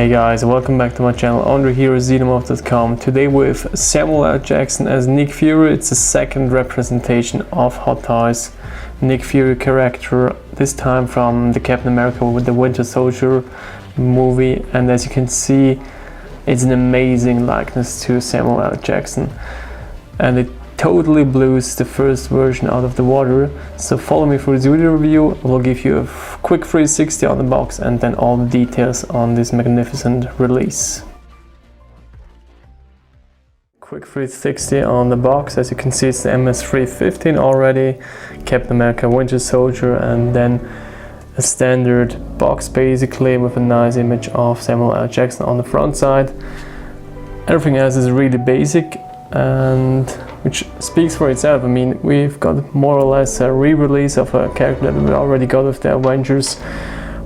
Hey guys, welcome back to my channel, Andre here at xenomorph.com. Today with Samuel L. Jackson as Nick Fury. It's the second representation of Hot Toys Nick Fury character, this time from the Captain America with the Winter Soldier movie, and as you can see it's an amazing likeness to Samuel L. Jackson, and it totally blows the first version out of the water. So follow me for this video review. We'll give you a quick 360 on the box and then all the details on this magnificent release. Quick 360 on the box. As you can see, it's the MMS315 already, Captain America Winter Soldier, and then a standard box basically with a nice image of Samuel L. Jackson on the front side. Everything else is really basic, and which speaks for itself. I mean, we've got more or less a re-release of a character that we already got with the Avengers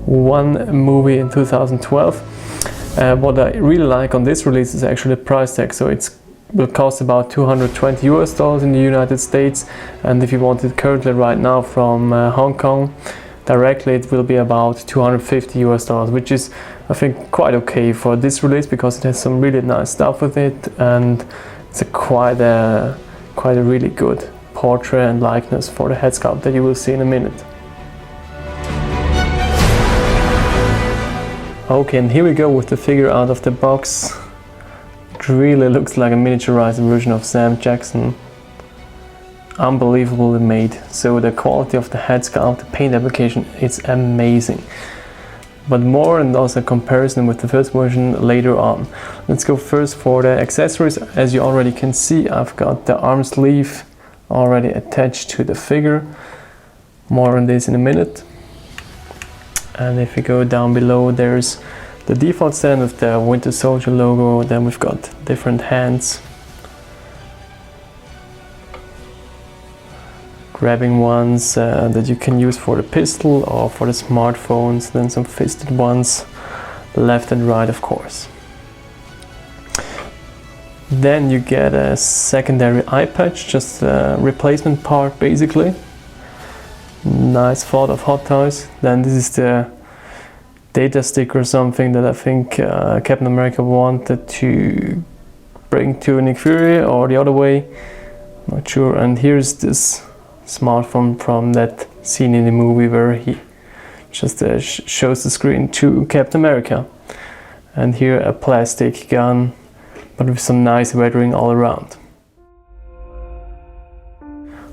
1 movie in 2012. What I really like on this release is actually the price tag. So it will cost about $220 US in the United States, and if you want it currently right now from Hong Kong directly, it will be about $250 US, which is, I think, quite okay for this release because it has some really nice stuff with it, and it's quite a really good portrait and likeness for the head sculpt that you will see in a minute. Okay, and here we go with the figure out of the box. It really looks like a miniaturized version of Sam Jackson. Unbelievably made. So the quality of the head sculpt, the paint application, it's amazing. But more, and also a comparison with the first version later on. Let's go first for the accessories. As you already can see, I've got the arm sleeve already attached to the figure. More on this in a minute. And if we go down below, there's the default stand with the Winter Soldier logo. Then we've got different hands, grabbing ones that you can use for the pistol or for the smartphones, then some fisted ones, left and right of course. Then you get a secondary eye patch, just a replacement part basically. Nice thought of Hot Toys. Then this is the data stick or something that I think Captain America wanted to bring to Nick Fury, or the other way, not sure. And here's this smartphone from that scene in the movie where he just shows the screen to Captain America. And here a plastic gun, but with some nice weathering all around.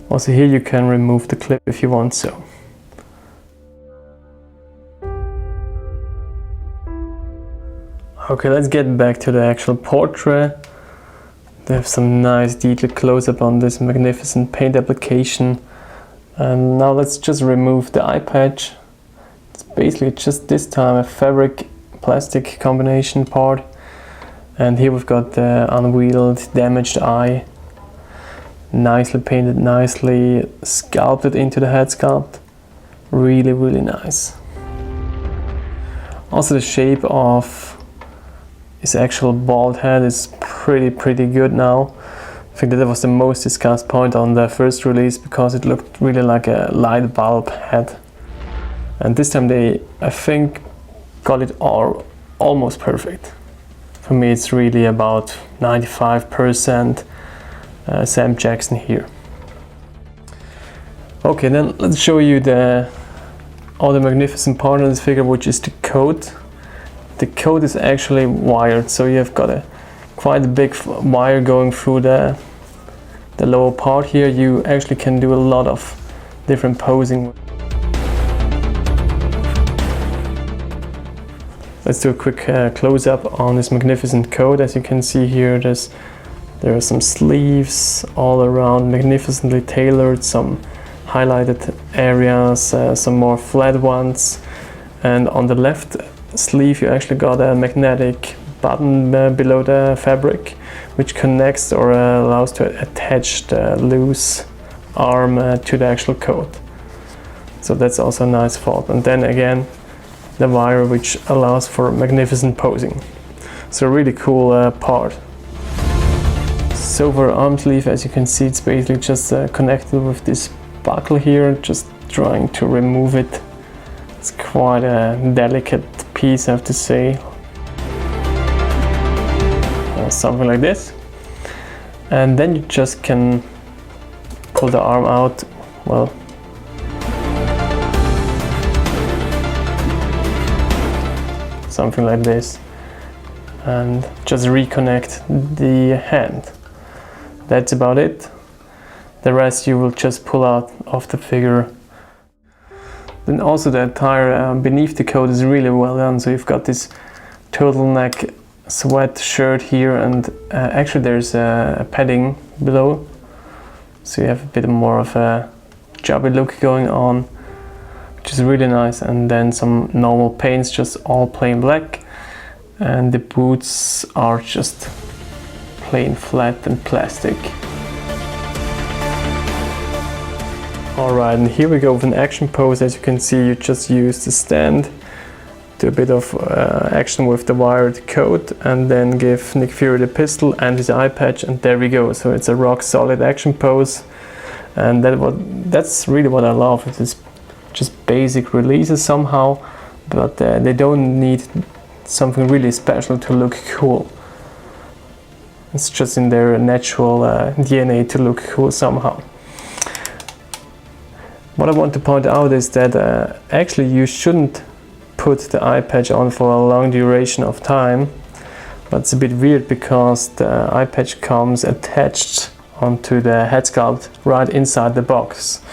Also here you can remove the clip if you want so. Okay, let's get back to the actual portrait. They have some nice detailed close-up on this magnificent paint application. And now let's just remove the eye patch. It's basically just this time a fabric plastic combination part. And here we've got the unwheeled damaged eye. Nicely painted, nicely sculpted into the head sculpt. Really, really nice. Also the shape of his actual bald head is pretty good now. I think that was the most discussed point on the first release because it looked really like a light bulb head. And this time they, I think, got it almost perfect. For me it's really about 95% Sam Jackson here. Okay, then let's show you the other magnificent part of this figure, which is the coat. The coat is actually wired, so you have got quite a big wire going through the lower part here. You actually can do a lot of different posing. Let's do a quick close-up on this magnificent coat. As you can see here, there are some sleeves all around, magnificently tailored, some highlighted areas, some more flat ones, and on the left sleeve you actually got a magnetic button below the fabric, which connects or allows to attach the loose arm to the actual coat. So that's also a nice thought. And then again, the wire which allows for magnificent posing. So a really cool part. So for arm sleeve, as you can see, it's basically just connected with this buckle here, just trying to remove it. It's quite a delicate piece, I have to say. something like this. And then you just can pull the arm out, well, something like this, and just reconnect the hand. That's about it. The rest you will just pull out of the figure. Then also the attire beneath the coat is really well done. So you've got this turtleneck sweat shirt here, and actually there's a padding below, so you have a bit more of a chubby look going on, which is really nice. And then some normal paints, just all plain black, and the boots are just plain flat and plastic. Alright, and here we go with an action pose. As you can see, you just use the stand, do a bit of action with the wired coat, and then give Nick Fury the pistol and his eye patch, and there we go. So it's a rock solid action pose, and that's really what I love. It's just basic releases somehow, but they don't need something really special to look cool. It's just in their natural DNA to look cool somehow. What I want to point out is that actually you shouldn't put the eye patch on for a long duration of time, but it's a bit weird because the eye patch comes attached onto the head sculpt right inside the box.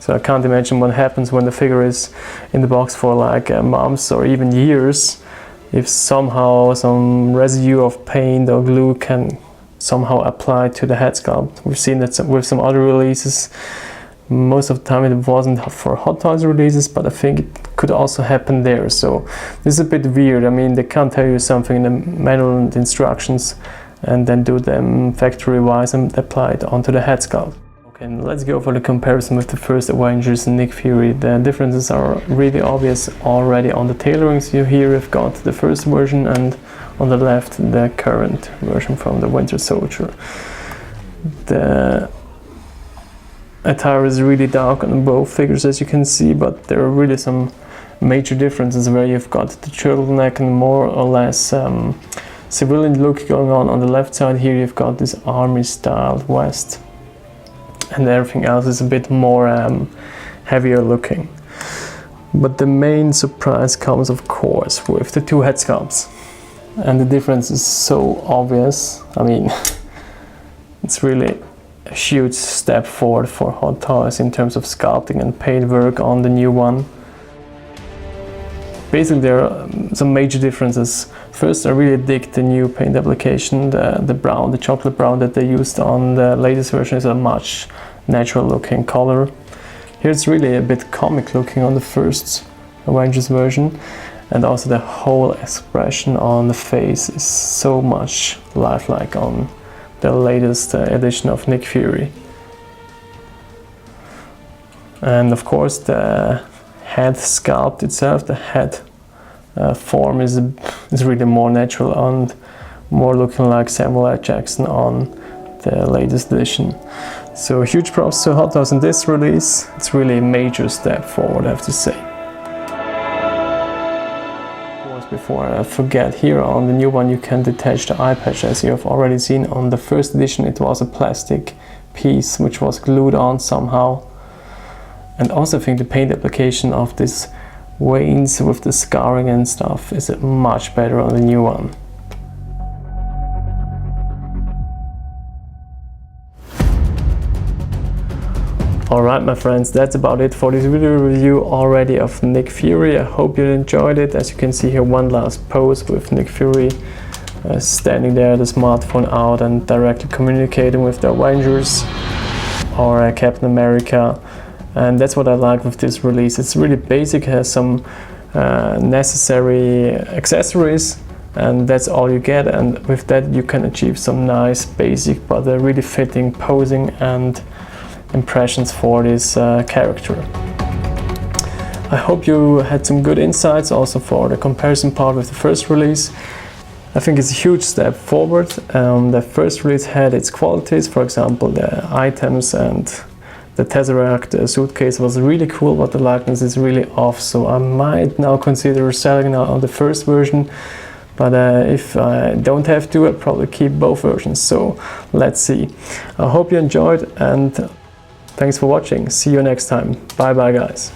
So I can't imagine what happens when the figure is in the box for like months or even years, if somehow some residue of paint or glue can somehow apply to the head sculpt. We've seen that with some other releases. Most of the time it wasn't for Hot Toys releases, but I think it could also happen there. So this is a bit weird. I mean, they can't tell you something in the manual and instructions and then do them factory wise and apply it onto the head sculpt. Okay, let's go for the comparison with the first Avengers and Nick Fury. The differences are really obvious already on the tailoring. So here we've got the first version, and on the left the current version from the Winter Soldier. The attire is really dark on both figures, as you can see, but there are really some major differences where you've got the turtleneck and more or less civilian look going on the left side. Here you've got this army style vest, and everything else is a bit more heavier looking. But the main surprise comes of course with the two head sculpts, and the difference is so obvious. I mean, it's really a huge step forward for Hot Toys in terms of sculpting and paint work on the new one. Basically there are some major differences. First, I really dig the new paint application. The brown, the chocolate brown that they used on the latest version is a much natural looking color. Here it's really a bit comic looking on the first Avengers version, and also the whole expression on the face is so much lifelike on the latest edition of Nick Fury. And of course the head sculpt itself, the head form is really more natural and more looking like Samuel L. Jackson on the latest edition. So huge props to Hot Toys in this release. It's really a major step forward, I have to say. Before I forget, here on the new one you can detach the eye patch. As you have already seen on the first edition, it was a plastic piece which was glued on somehow. And also I think the paint application of these veins with the scarring and stuff is much better on the new one. Alright my friends, that's about it for this video review already of Nick Fury. I hope you enjoyed it. As you can see here, one last pose with Nick Fury standing there, the smartphone out and directly communicating with the Avengers or Captain America. And that's what I like with this release. It's really basic, has some necessary accessories, and that's all you get. And with that you can achieve some nice basic but really fitting posing and impressions for this character. I hope you had some good insights also for the comparison part with the first release. I think it's a huge step forward. The first release had its qualities, for example the items and the Tesseract suitcase was really cool, but the likeness is really off, so I might now consider selling now on the first version. but if I don't have to, I'll probably keep both versions, so let's see. I hope you enjoyed, and thanks for watching. See you next time. Bye bye guys.